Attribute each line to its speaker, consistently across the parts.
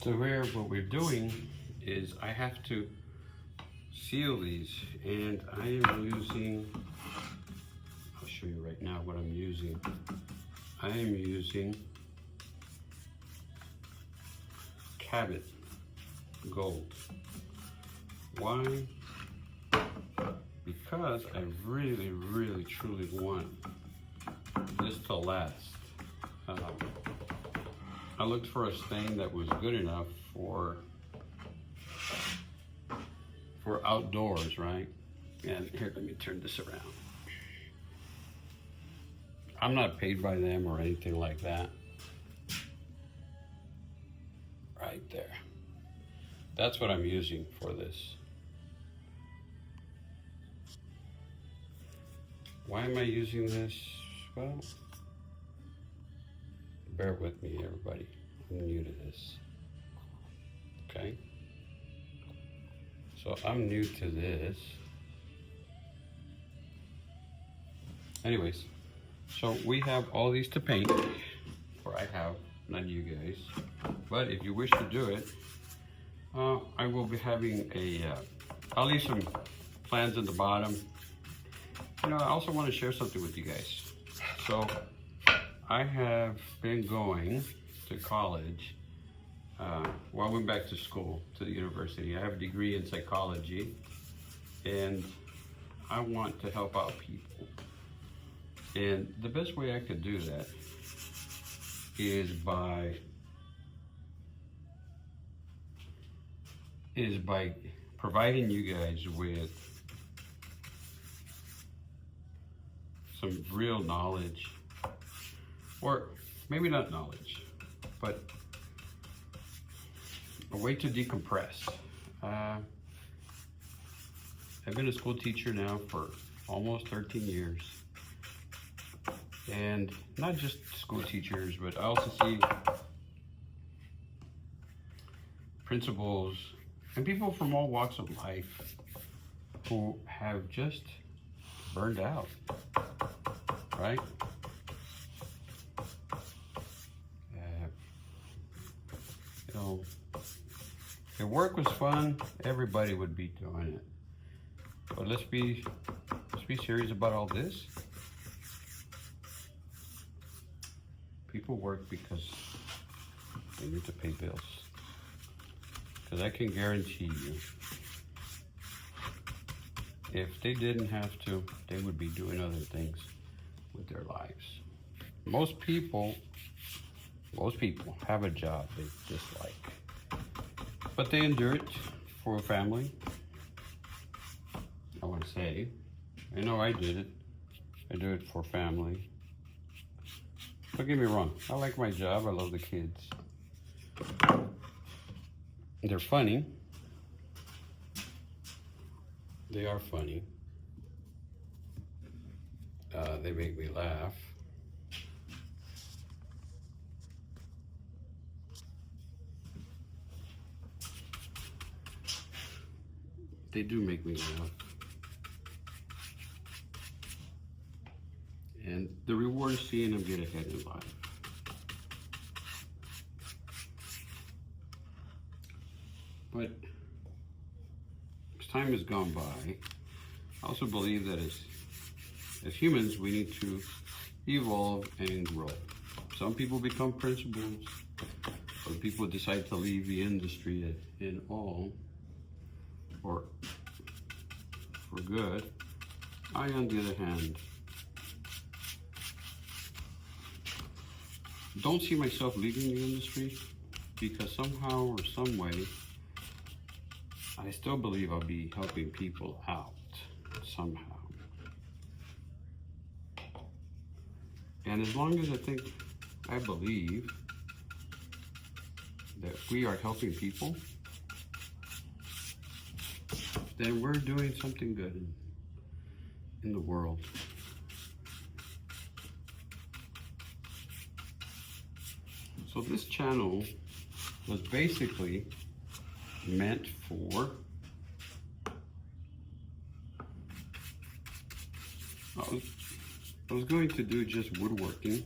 Speaker 1: So here what we're doing is I have to seal these, and I am using, I'll show you right now what I'm using. I am using Cabot Gold. Why? Because I really, really, truly want this to last. I looked for a stain that was good enough for outdoors, right? And here, let me turn this around. I'm not paid by them or anything like that. Right there. That's what I'm using for this. Why am I using this? Well, bear with me, everybody. I'm new to this. Okay? So I'm new to this. Anyways, so we have all these to paint, or I have, not you guys. But if you wish to do it, I will be having I'll leave some plans at the bottom. You know, I also want to share something with you guys. So I have been going to college. Well, I went back to school, to the university. I have a degree in psychology, and I want to help out people. And the best way I could do that is by providing you guys with some real knowledge, or maybe not knowledge, but a way to decompress. I've been a school teacher now for almost 13 years. And not just school teachers, but I also see principals and people from all walks of life who have just burned out, right? You know, if work was fun, everybody would be doing it. But let's be serious about all this. People work because they need to pay bills. Because I can guarantee you, if they didn't have to, they would be doing other things with their lives. Most people have a job they dislike, but they endure it for a family. I want to say, I know I did it. I do it for family. Don't get me wrong, I like my job, I love the kids. They're funny. They are funny. They make me laugh. They do make me laugh. And the reward is seeing them get ahead in life. But as time has gone by, I also believe that as humans, we need to evolve and grow. Some people become principals, other people decide to leave the industry in all, or for good. I, on the other hand, don't see myself leaving the industry, because somehow or some way, I still believe I'll be helping people out somehow. And as long as I believe that we are helping people, then we're doing something good in the world. So this channel was basically meant for I was going to do just woodworking,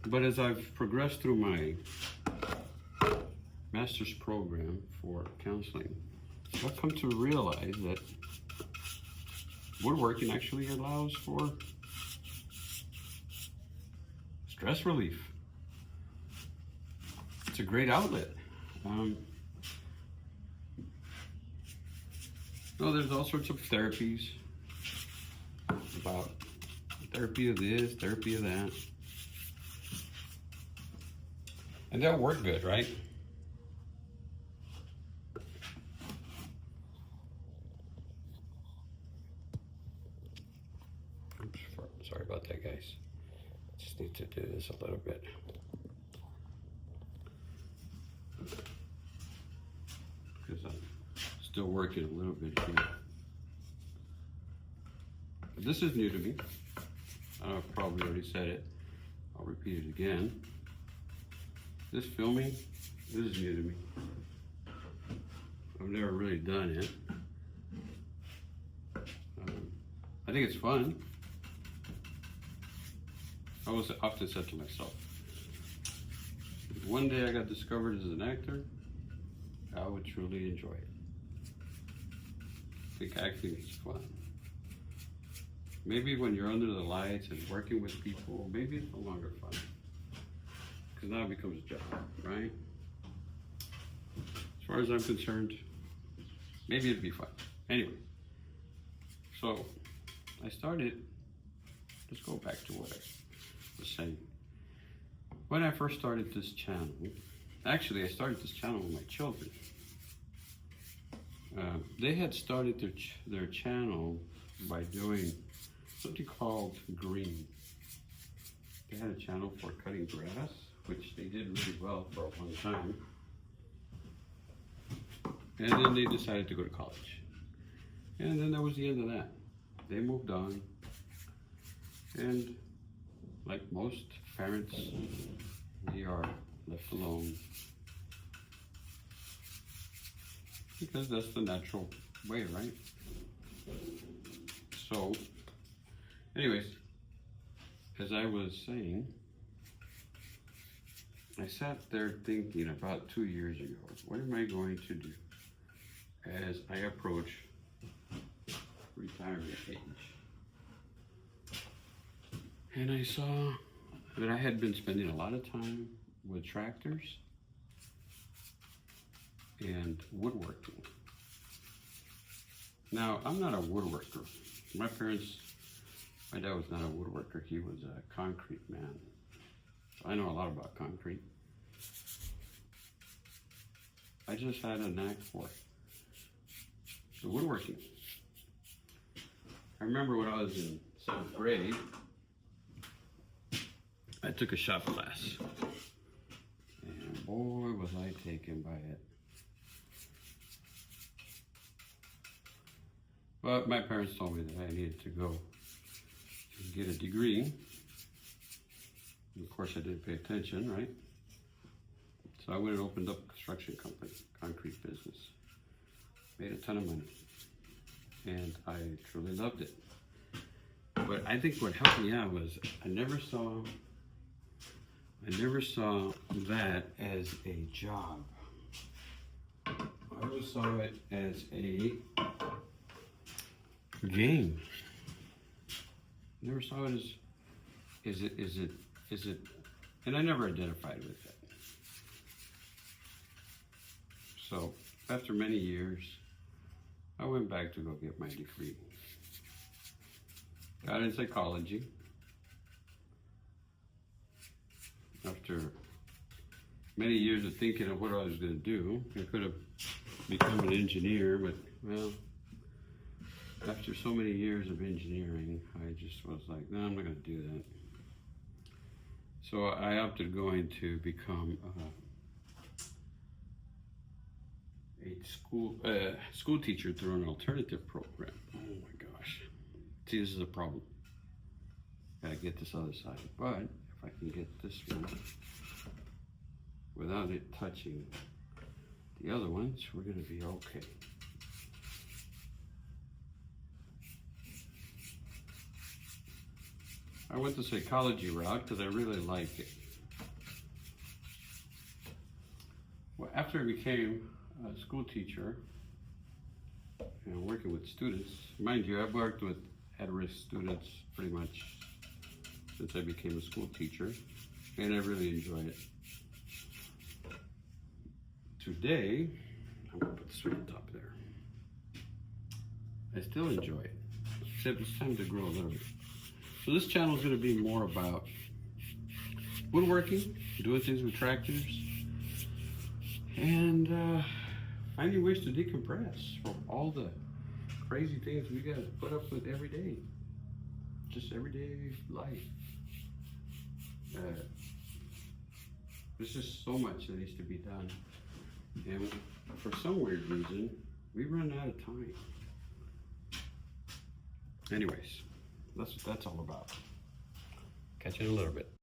Speaker 1: but as I've progressed through my master's program for counseling. So I've come to realize that woodworking actually allows for stress relief. It's a great outlet. There's all sorts of therapies about therapy of this, therapy of that. And they'll work good, right? Oops, sorry about that, guys. Just need to do this a little bit. Because I'm still working a little bit here. But this is new to me. I've probably already said it. I'll repeat it again. This filming, this is new to me. I've never really done it. I think it's fun. I always often said to myself, if one day I got discovered as an actor, I would truly enjoy it. I think acting is fun. Maybe when you're under the lights and working with people, maybe it's no longer fun. Because now it becomes a job, right? As far as I'm concerned, maybe it'd be fun. Anyway, so I started, let's go back to what I was saying. When I first started this channel, actually I started this channel with my children. They had started their channel by doing something called green. They had a channel for cutting grass, which they did really well for a long time. And then they decided to go to college. And then that was the end of that. They moved on. And like most parents, we are left alone. Because that's the natural way, right? So, anyways, as I was saying, I sat there thinking about 2 years ago, what am I going to do as I approach retirement age? And I saw that I had been spending a lot of time with tractors and woodworking. Now, I'm not a woodworker. My dad was not a woodworker, he was a concrete man. I know a lot about concrete. I just had a knack for the woodworking. I remember when I was in 7th grade, I took a shop class. And boy, was I taken by it. But my parents told me that I needed to go and get a degree. And of course, I didn't pay attention, right? So I went and opened up a construction company, concrete business. Made a ton of money. And I truly loved it. But I think what helped me out was I never saw that as a job. I always saw it as a game. Never saw it as, is it, and I never identified with it. So after many years, I went back to go get my degree. Got in psychology. After many years of thinking of what I was going to do, I could have become an engineer, but well, after so many years of engineering, I just was like, no, I'm not going to do that. So I opted going to become a school teacher through an alternative program. Oh my gosh. See, this is a problem. Gotta get this other side. But if I can get this one without it touching the other ones, we're gonna be okay. I went the psychology route because I really like it. Well, after I became a school teacher, working with students, mind you, I've worked with at-risk students pretty much since I became a school teacher, and I really enjoy it. Today, I'm gonna put this on top there. I still enjoy it, except it's time to grow a little bit. So this channel is gonna be more about woodworking, doing things with tractors, and finding ways to decompress from all the crazy things we gotta put up with every day. Just everyday life. There's just so much that needs to be done. And for some weird reason, we run out of time. Anyways, that's what that's all about. Catch you in a little bit.